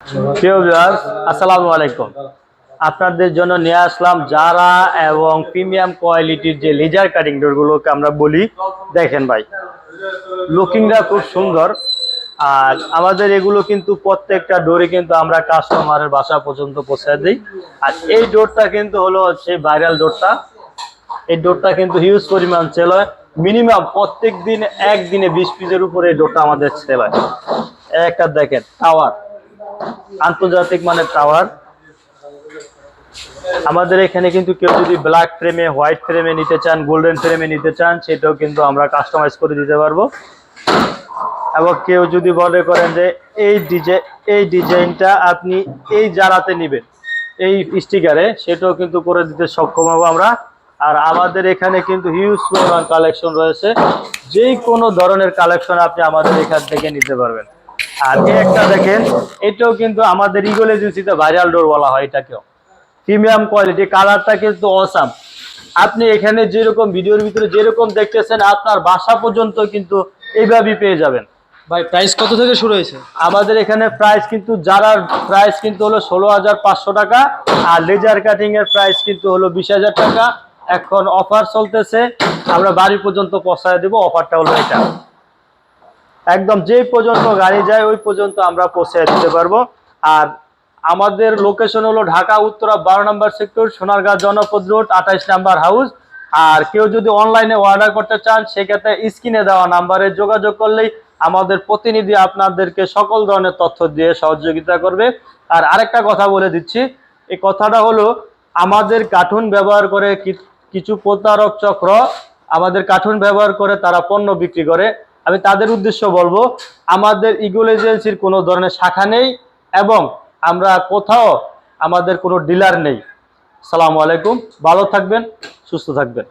প্রিয় ভিউয়ার্স, আসসালামু আলাইকুম। আপনাদের জন্য নিয়ে আসলাম যারা এবং প্রিমিয়াম কোয়ালিটির যে লেজার কাটিং ডোরগুলোকে আমরা বলি। দেখেন ভাই, লুকিংটা খুব সুন্দর। আর আমাদের এগুলো কিন্তু প্রত্যেকটা ডোরে কিন্তু আমরা কাস্টমারের বাসা পর্যন্ত পৌঁছে দিই। আর এই ডোরটা কিন্তু হলো হচ্ছে ভাইরাল ডোরটা। এই ডোরটা কিন্তু হিউজ পরিমাণ সেল হয়। মিনিমাম প্রত্যেক দিন একদিনে 20 পিসের উপরে এই ডোরটা আমাদের সেল হয়। একটা দেখেন টাওয়ার, আন্তর্জাতিক মানের টাওয়ার। আমাদের এখানে কিন্তু কেউ যদি ব্ল্যাক ফ্রেমে, হোয়াইট ফ্রেমে নিতে চান, গোল্ডেন ফ্রেমে নিতে চান, সেটাও কিন্তু আমরা কাস্টমাইজ করে দিতে পারবো। এবং কেউ যদি মনে করেন যে এই ডিজাইনটা আপনি এই জারাতে নেবেন, এই স্টিকারে, সেটাও কিন্তু করে দিতে সক্ষম হবো আমরা। আর আমাদের এখানে কিন্তু হিউজ পরিমাণ কালেকশন রয়েছে। যে কোনো ধরনের কালেকশন আপনি আমাদের এখান থেকে নিতে পারবেন। আর এই একটা দেখেন, এটাও কিন্তু আমাদের ইগল এজেন্সিতে ভাইরাল ডোর বলা হয়। এটাকেও প্রিমিয়াম কোয়ালিটি, কালারটা কিন্তু অসাম। আপনি এখানে যেরকম ভিডিওর ভিতরে যেরকম দেখতেছেন, আপনার বাসা পর্যন্ত কিন্তু এইভাবেই পেয়ে যাবেন। ভাই প্রাইস কত থেকে শুরু হয়েছে? আমাদের এখানে প্রাইস কিন্তু জারার প্রাইস কিন্তু হলো 16,500 টাকা। আর লেজার কাটিং এর প্রাইস কিন্তু হলো 20,000 টাকা। এখন অফার চলতেছে, আমরা বাড়ি পর্যন্ত পৌঁছায় দেবো। অফারটা হলো এটা, একদম যে পর্যন্ত গাড়ি যায় ওই পর্যন্ত আমরা পৌঁছে দিতে পারবো। আর আমাদের লোকেশন হলো ঢাকা উত্তরা 12 নম্বর সেক্টর, সোনারগাঁ জনপদ রোড, 28 নাম্বার হাউস। আর কেউ যদি অনলাইনে অর্ডার করতে চান, সেক্ষেত্রে স্ক্রিনে দেওয়া নাম্বারে যোগাযোগ করলেই আমাদের প্রতিনিধি আপনাদেরকে সকল ধরনের তথ্য দিয়ে সহযোগিতা করবে। আর আরেকটা কথা বলে দিচ্ছি, এই কথাটা হলো, আমাদের কার্টুন ব্যবহার করে কিছু প্রতারক চক্র আমাদের কার্টুন ব্যবহার করে তারা পণ্য বিক্রি করে। আমি তাদের উদ্দেশ্য বলবো, আমাদের ইগল এজেন্সির কোনো ধরনের শাখা নেই এবং আমরা কোথাও আমাদের কোনো ডিলার নেই। আসসালামু আলাইকুম, ভালো থাকবেন, সুস্থ থাকবেন।